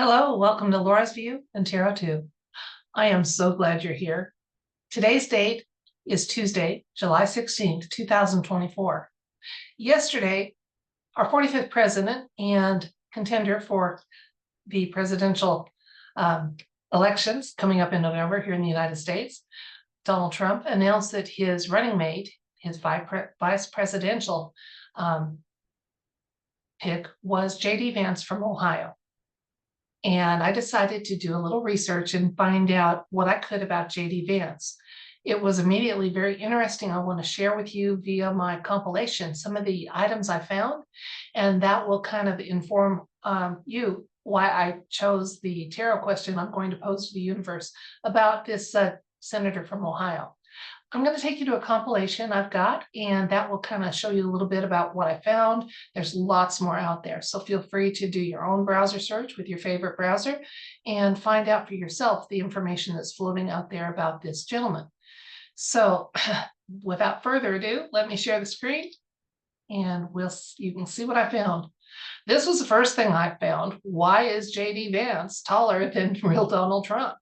Hello, welcome to Laura's View and Tarot 2. I am so glad you're here. Today's date is Tuesday, July 16th, 2024. Yesterday, our 45th president and contender for the presidential elections coming up in November here in the United States, Donald Trump, announced that his running mate, his vice presidential pick, was J.D. Vance from Ohio. And I decided to do a little research and find out what I could about J.D. Vance. It was immediately very interesting. I want to share with you via my compilation some of the items I found, and that will kind of inform you why I chose the tarot question I'm going to pose to the universe about this senator from Ohio. I'm going to take you to a compilation I've got, and that will kind of show you a little bit about what I found. There's lots more out there, so feel free to do your own browser search with your favorite browser and find out for yourself the information that's floating out there about this gentleman. So without further ado, let me share the screen and you can see what I found. This was the first thing I found. Why is J.D. Vance taller than real Donald Trump?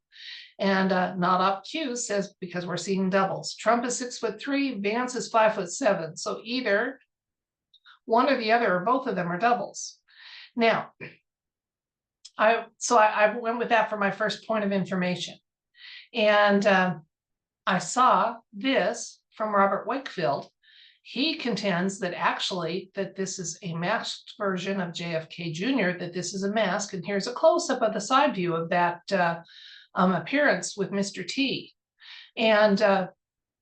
And Not Up Q says, because we're seeing doubles. Trump is 6'3", Vance is 5'7". So either one or the other, or both of them are doubles. Now, I went with that for my first point of information. And I saw this from Robert Wakefield. He contends that actually that this is a masked version of JFK Jr., that this is a mask. And here's a close-up of the side view of that appearance with Mr. T. And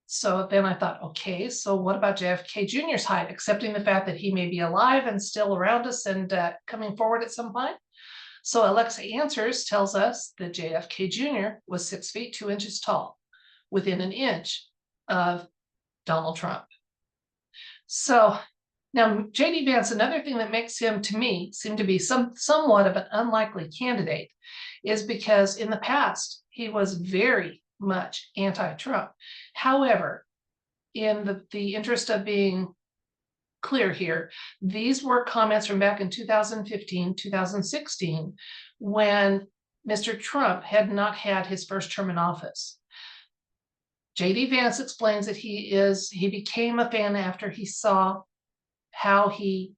so then I thought, okay, so what about JFK Jr.'s height, accepting the fact that he may be alive and still around us and coming forward at some point? So Alexa Answers tells us that JFK Jr. was 6 feet 2 inches tall, within an inch of Donald Trump. So now J.D. Vance, another thing that makes him, to me, seem to be somewhat of an unlikely candidate is because in the past, he was very much anti-Trump. However, in the interest of being clear here, these were comments from back in 2015, 2016, when Mr. Trump had not had his first term in office. J.D. Vance explains that he became a fan after he saw how he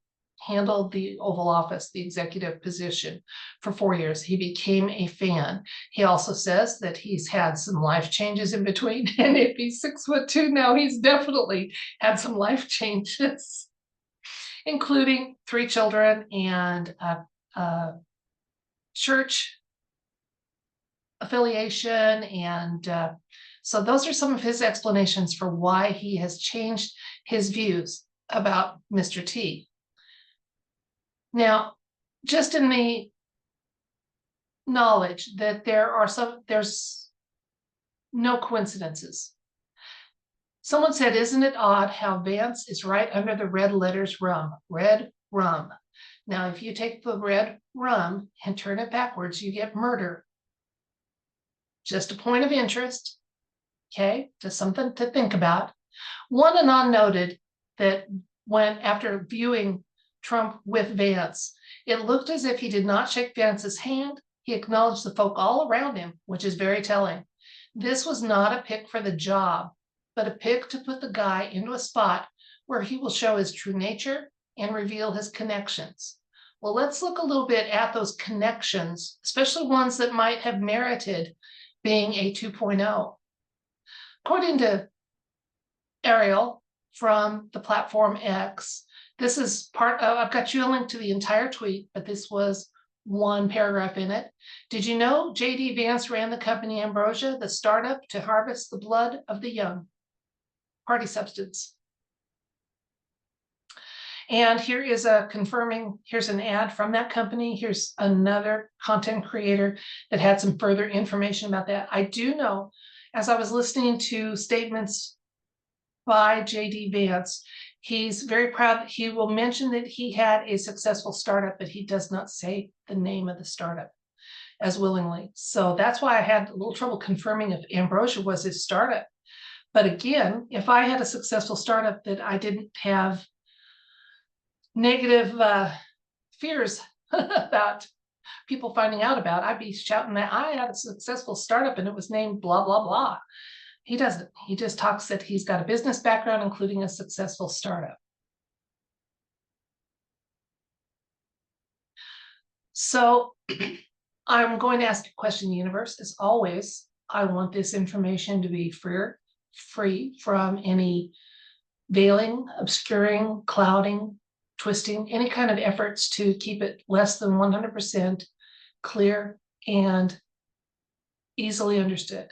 handled the Oval Office, the executive position, for 4 years. He became a fan. He also says that he's had some life changes in between, and if he's 6'2" now, he's definitely had some life changes, including 3 children and a church affiliation. And so those are some of his explanations for why he has changed his views about Mr. T. Now, just in the knowledge that there's no coincidences. Someone said, isn't it odd how Vance is right under the red letters rum, red rum. Now, if you take the red rum and turn it backwards, you get murder. Just a point of interest, okay? Just something to think about. One anon noted that after viewing Trump with Vance, it looked as if he did not shake Vance's hand. He acknowledged the folk all around him, which is very telling. This was not a pick for the job, but a pick to put the guy into a spot where he will show his true nature and reveal his connections. Well, let's look a little bit at those connections, especially ones that might have merited being a 2.0. According to Ariel from the platform X, this is part of, I've got you a link to the entire tweet, but this was one paragraph in it. Did you know J.D. Vance ran the company Ambrosia, the startup to harvest the blood of the young? Party substance. And here is here's an ad from that company. Here's another content creator that had some further information about that. I do know, as I was listening to statements by J.D. Vance, he's very proud. He will mention that he had a successful startup, but he does not say the name of the startup as willingly. So that's why I had a little trouble confirming if Ambrosia was his startup. But again, if I had a successful startup that I didn't have negative fears about people finding out about, I'd be shouting that I had a successful startup and it was named blah, blah, blah. He doesn't. He just talks that he's got a business background, including a successful startup. So I'm going to ask a question, universe. As always, I want this information to be free from any veiling, obscuring, clouding, twisting, any kind of efforts to keep it less than 100% clear and easily understood.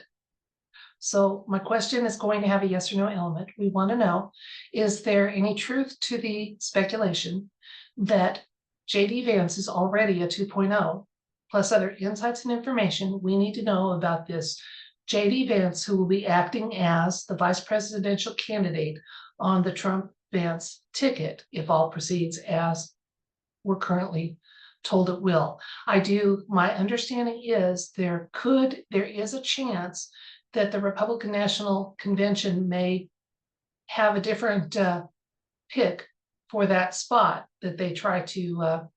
So my question is going to have a yes or no element. We want to know, is there any truth to the speculation that JD Vance is already a 2.0, plus other insights and information we need to know about this JD Vance, who will be acting as the vice presidential candidate on the Trump-Vance ticket if all proceeds as we're currently told it will. My understanding is there is a chance that the Republican National Convention may have a different pick for that spot that they try to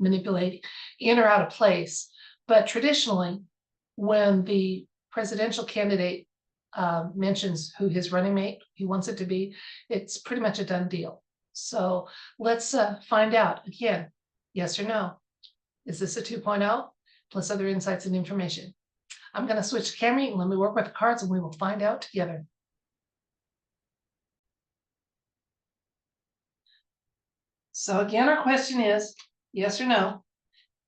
manipulate in or out of place. But traditionally, when the presidential candidate mentions who his running mate he wants it to be, it's pretty much a done deal. So let's find out again, yes or no. Is this a 2.0 plus other insights and information? I'm going to switch the camera and let me work with the cards and we will find out together. So again, our question is, yes or no,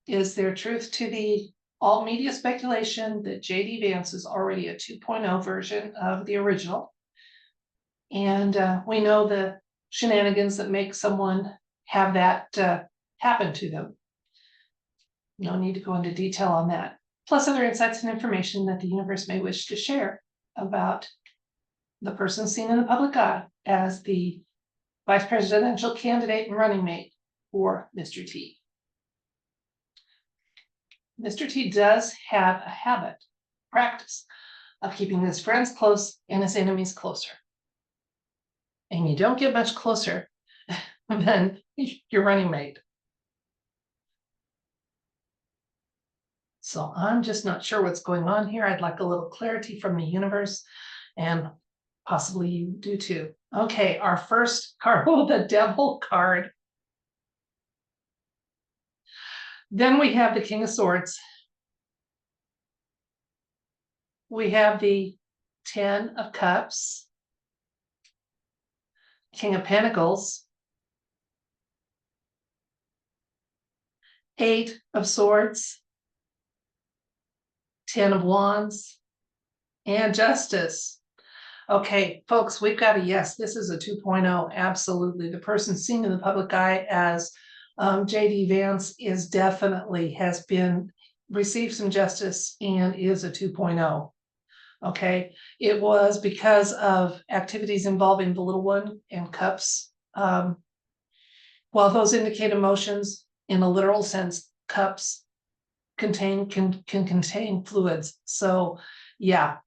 is there truth to the alt media speculation that JD Vance is already a 2.0 version of the original? And we know the shenanigans that make someone have that happen to them. No need to go into detail on that. Plus other insights and information that the universe may wish to share about the person seen in the public eye as the vice presidential candidate and running mate for Mr. T. Mr. T does have a practice of keeping his friends close and his enemies closer. And you don't get much closer than your running mate. So I'm just not sure what's going on here. I'd like a little clarity from the universe, and possibly you do too. Okay, our first card, the Devil card. Then we have the King of Swords. We have the 10 of Cups, King of Pentacles, 8 of Swords, 10 of Wands, and Justice. Okay, folks, we've got a yes. This is a 2.0, absolutely. The person seen in the public eye as JD Vance has received some justice and is a 2.0. Okay, it was because of activities involving the little one and cups. While those indicate emotions in a literal sense, cups can contain fluids. So yeah,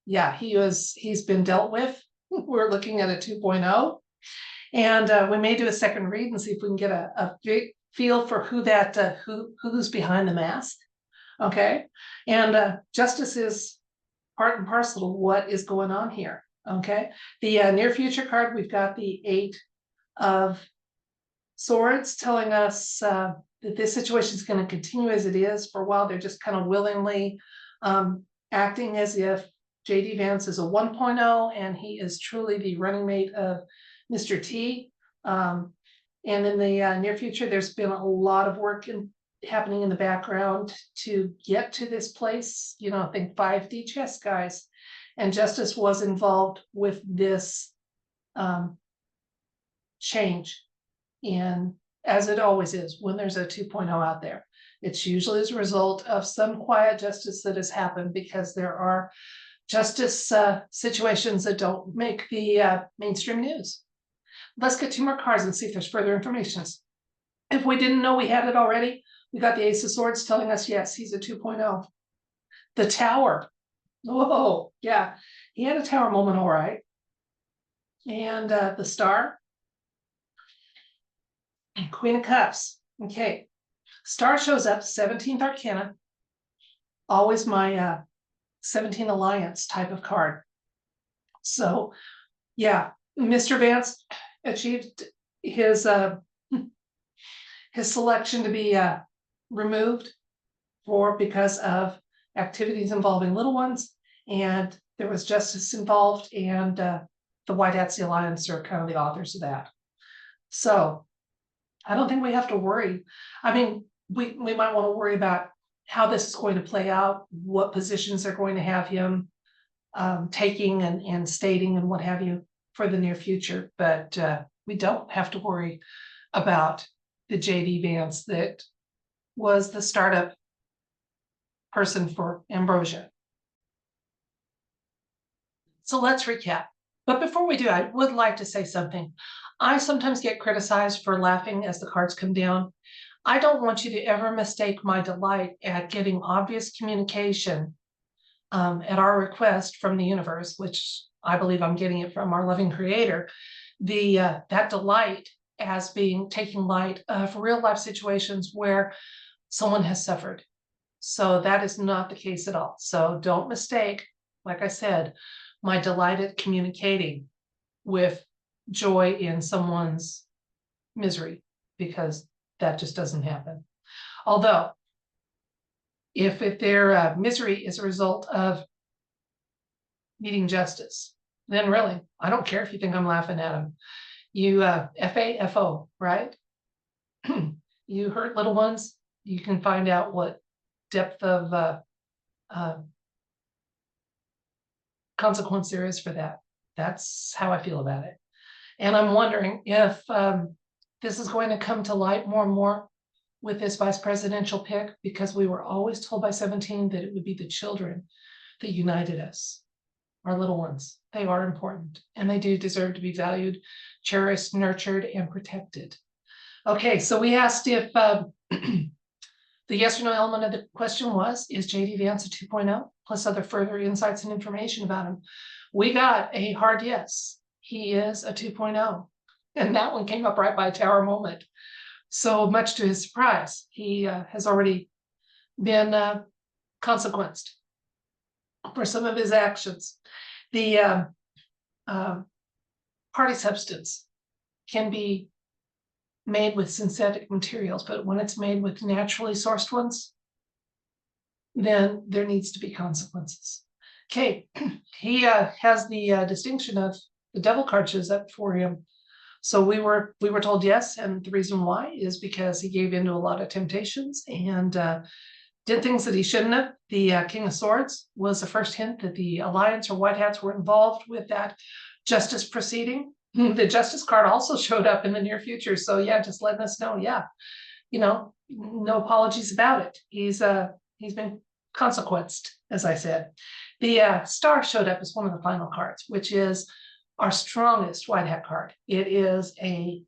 he's been dealt with. We're looking at a 2.0. And we may do a second read and see if we can get a feel for who's behind the mask. Okay, and justice is part and parcel to what is going on here. Okay, the near future card, we've got the 8 of Swords telling us that this situation is going to continue as it is for a while. They're just kind of willingly acting as if JD Vance is a 1.0 and he is truly the running mate of Mr. T. And in the near future, there's been a lot of work happening in the background to get to this place. You know, think 5D chess guys, and justice was involved with this change. And as it always is, when there's a 2.0 out there, it's usually as a result of some quiet justice that has happened, because there are justice situations that don't make the mainstream news. Let's get 2 more cards and see if there's further information. If we didn't know we had it already, we got the Ace of Swords telling us, yes, he's a 2.0. The Tower. Whoa, yeah, he had a Tower moment, all right. And the Star. And Queen of Cups. Okay, Star shows up, 17th Arcana, always my 17 Alliance type of card. So yeah, Mr. Vance achieved his selection to be removed because of activities involving little ones, and there was justice involved, and the White Hats, the Alliance, are kind of the authors of that. So I don't think we have to worry. I mean, we might want to worry about how this is going to play out, what positions they're going to have him taking and stating and what have you for the near future. But we don't have to worry about the JD Vance that was the startup person for Ambrosia. So let's recap. But before we do, I would like to say something. I sometimes get criticized for laughing as the cards come down. I don't want you to ever mistake my delight at getting obvious communication at our request from the universe, which I believe I'm getting it from our loving creator, that delight as being taking light of real life situations where someone has suffered. So that is not the case at all. So don't mistake, like I said, my delight at communicating with joy in someone's misery, because that just doesn't happen. Although, if their misery is a result of needing justice, then really, I don't care if you think I'm laughing at them. You FAFO, right? You hurt little ones, you can find out what depth of consequence there is for that. That's how I feel about it. And I'm wondering if this is going to come to light more and more with this vice presidential pick, because we were always told by 17 that it would be the children that united us, our little ones. They are important, and they do deserve to be valued, cherished, nurtured, and protected. Okay, so we asked if the yes or no element of the question was, is JD Vance a 2.0, plus other further insights and information about him? We got a hard yes. He is a 2.0. And that one came up right by Tower Moment. So much to his surprise, he has already been consequenced for some of his actions. The party substance can be made with synthetic materials, but when it's made with naturally sourced ones, then there needs to be consequences. Okay, he has the distinction of the devil card shows up for him. So we were told yes, and the reason why is because he gave in to a lot of temptations and did things that he shouldn't have. The King of Swords was the first hint that the Alliance or White Hats were involved with that justice proceeding. The Justice card also showed up in the near future. So yeah, just letting us know, yeah, no apologies about it. He's been consequenced, as I said. The Star showed up as one of the final cards, which is our strongest White Hat card. It is a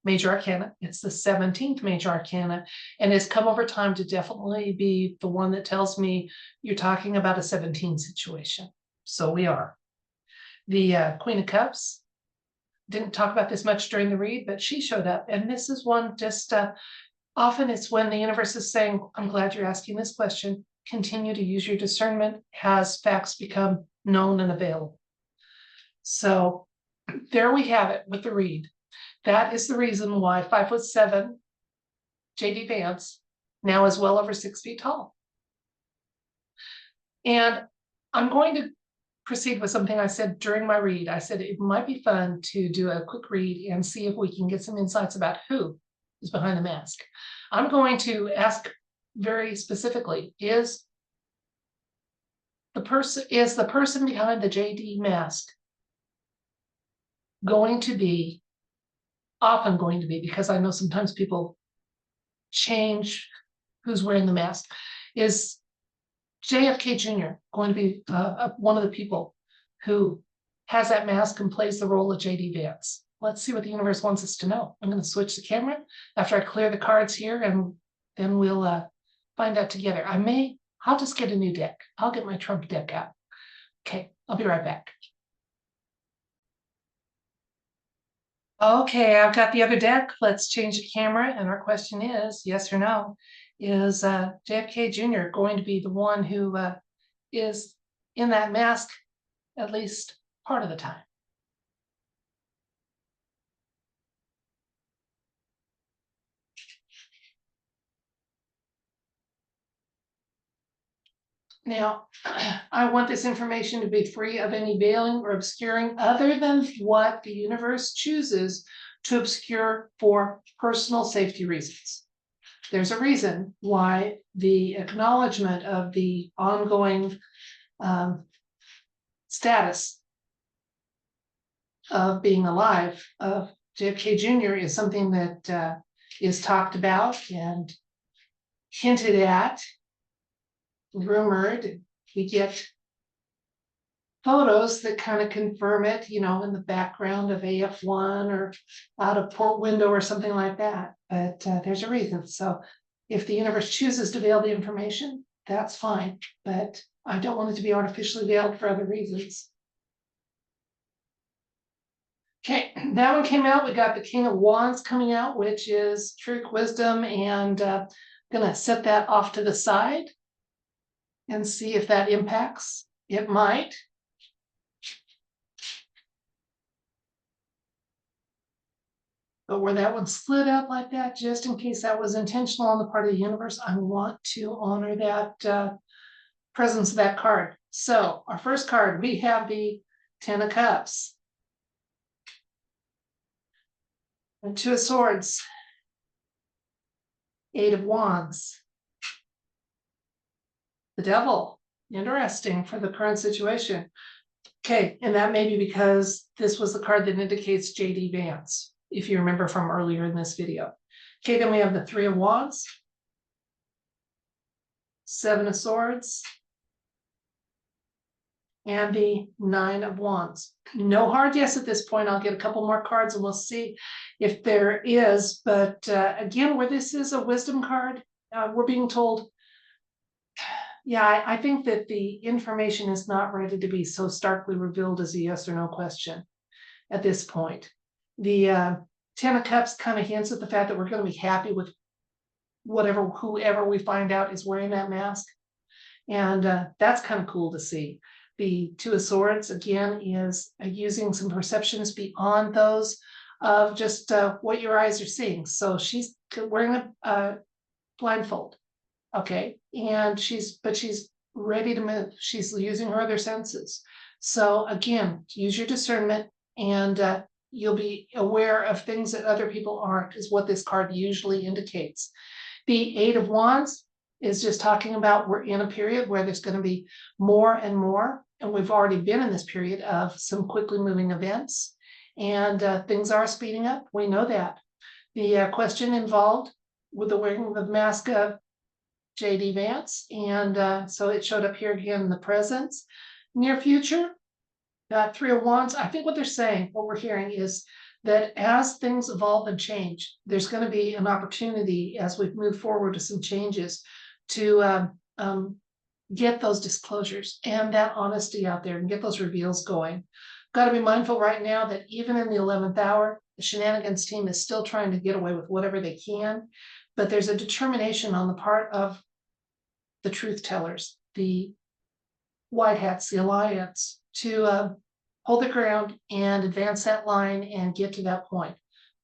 major arcana. It's the 17th major arcana, and it's come over time to definitely be the one that tells me you're talking about a 17 situation. So we are. The Queen of Cups, didn't talk about this much during the read, but she showed up, and this is one just often it's when the universe is saying, I'm glad you're asking this question. Continue to use your discernment as facts become known and available. So there we have it with the read. That is the reason why 5'7" JD Vance now is well over 6 feet tall. And I'm going to proceed with something I said during my read. I said it might be fun to do a quick read and see if we can get some insights about who is behind the mask. I'm going to ask very specifically, is the person behind the JD mask often going to be, because I know sometimes people change who's wearing the mask, is JFK Jr. going to be one of the people who has that mask and plays the role of JD Vance? Let's see what the universe wants us to know. I'm going to switch the camera after I clear the cards here, and then we'll find out together. I'll just get a new deck. I'll get my Trump deck out. Okay, I'll be right back. Okay, I've got the other deck. Let's change the camera, and our question is, yes or no, is JFK Jr. going to be the one who is in that mask at least part of the time? Now, I want this information to be free of any veiling or obscuring other than what the universe chooses to obscure for personal safety reasons. There's a reason why the acknowledgement of the ongoing status of being alive of JFK Jr. is something that is talked about and hinted at, rumored. We get photos that kind of confirm it, in the background of AF1 or out of port window or something like that. But there's a reason. So if the universe chooses to veil the information, that's fine. But I don't want it to be artificially veiled for other reasons. Okay, that one came out. We got the King of Wands coming out, which is truth, wisdom, and gonna set that off to the side and see if that impacts. It might. But where that one slid out like that, just in case that was intentional on the part of the universe, I want to honor that presence of that card. So our first card, we have the Ten of Cups. And Two of Swords. Eight of Wands. The Devil. Interesting for the current situation. Okay, and that may be because this was the card that indicates JD Vance, if you remember from earlier in this video. Okay, then we have the Three of Wands, Seven of Swords, and the Nine of Wands. No hard yes at this point. I'll get a couple more cards and we'll see if there is. But again, where this is a wisdom card, we're being told, yeah, I think that the information is not ready to be so starkly revealed as a yes or no question at this point. The Ten of Cups kind of hints at the fact that we're going to be happy with whoever we find out is wearing that mask. And that's kind of cool to see. The Two of Swords, again, is using some perceptions beyond those of just what your eyes are seeing. So she's wearing a blindfold, okay? And she's ready to move. She's using her other senses. So again, use your discernment and you'll be aware of things that other people aren't, is what this card usually indicates. The Eight of Wands is just talking about we're in a period where there's going to be more and more, and we've already been in this period of some quickly moving events, and things are speeding up. We know that. The question involved with the wearing of the mask of JD Vance, and so it showed up here again in the presence. Near future, that Three of Wands, I think what they're saying, what we're hearing is that as things evolve and change, there's going to be an opportunity as we move forward to some changes to get those disclosures and that honesty out there and get those reveals going. Got to be mindful right now that even in the 11th hour, the shenanigans team is still trying to get away with whatever they can, but there's a determination on the part of the truth tellers, the white hats, the alliance, to hold the ground and advance that line and get to that point.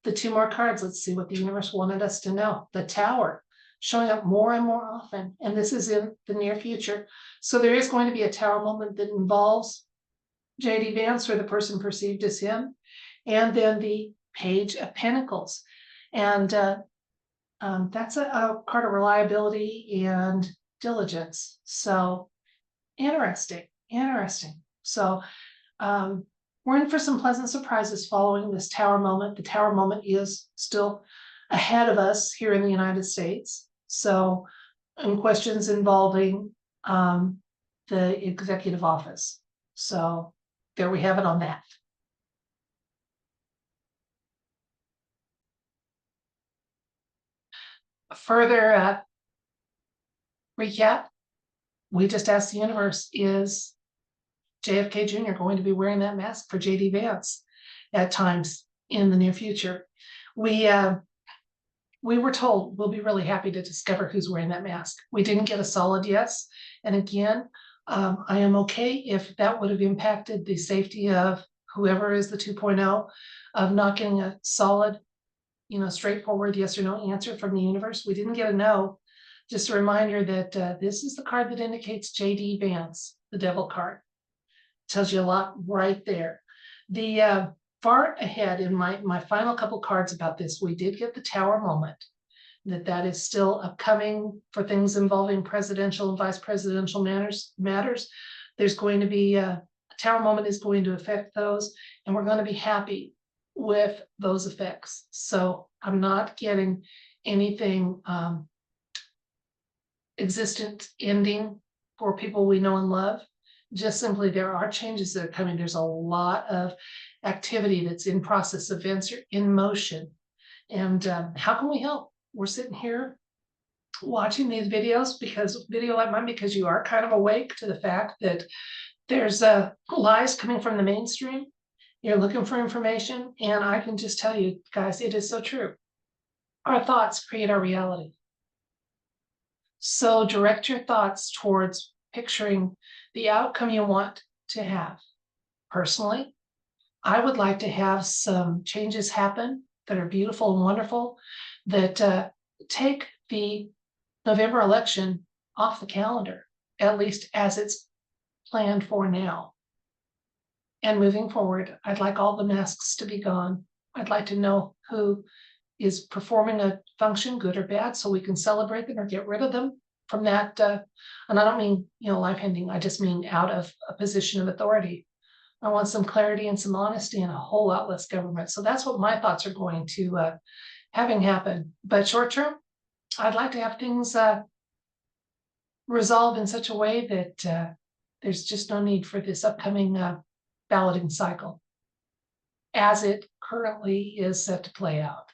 The two more cards, let's see what the universe wanted us to know. The Tower, showing up more and more often, and this is in the near future. So there is going to be a Tower moment that involves JD Vance, or the person perceived as him, and then the Page of Pentacles. And that's a card of reliability and diligence. So interesting. So we're in for some pleasant surprises following this Tower moment. The Tower moment is still ahead of us here in the United States. So, and questions involving the executive office. So there we have it on that. Further recap, we just asked the universe, is JFK Jr. going to be wearing that mask for JD Vance at times? in the near future. We we were told we'll be really happy to discover who's wearing that mask. We didn't get a solid yes. And again, I am okay if that would have impacted the safety of whoever is the 2.0 of not getting a solid, straightforward yes or no answer from the universe. We didn't get a no. Just a reminder that this is the card that indicates JD Vance, the devil card. Tells you a lot right there. The far ahead in my final couple cards about this, we did get the Tower moment, that is still upcoming for things involving presidential and vice presidential matters. There's going to be a Tower moment is going to affect those, and we're going to be happy with those effects. So I'm not getting anything existent ending for people we know and love. Just simply, there are changes that are coming. There's a lot of activity that's in process. Events are in motion. And how can we help? We're sitting here watching these videos because because you are kind of awake to the fact that there's lies coming from the mainstream. You're looking for information. And I can just tell you, guys, it is so true. Our thoughts create our reality. So direct your thoughts towards picturing the outcome you want to have. Personally, I would like to have some changes happen that are beautiful and wonderful, that take the November election off the calendar, at least as it's planned for now. And moving forward, I'd like all the masks to be gone. I'd like to know who is performing a function, good or bad, so we can celebrate them or get rid of them from that. And I don't mean, life ending. I just mean out of a position of authority. I want some clarity and some honesty and a whole lot less government. So that's what my thoughts are going to having happen. But short term, I'd like to have things resolved in such a way that there's just no need for this upcoming balloting cycle as it currently is set to play out.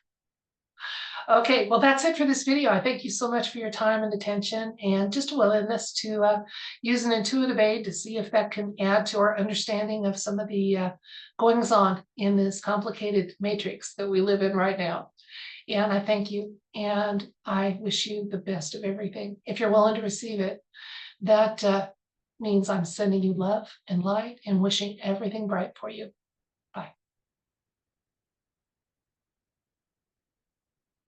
Okay, well, that's it for this video. I thank you so much for your time and attention, and just a willingness to use an intuitive aid to see if that can add to our understanding of some of the goings on in this complicated matrix that we live in right now. And I thank you, and I wish you the best of everything. If you're willing to receive it, that means I'm sending you love and light and wishing everything bright for you.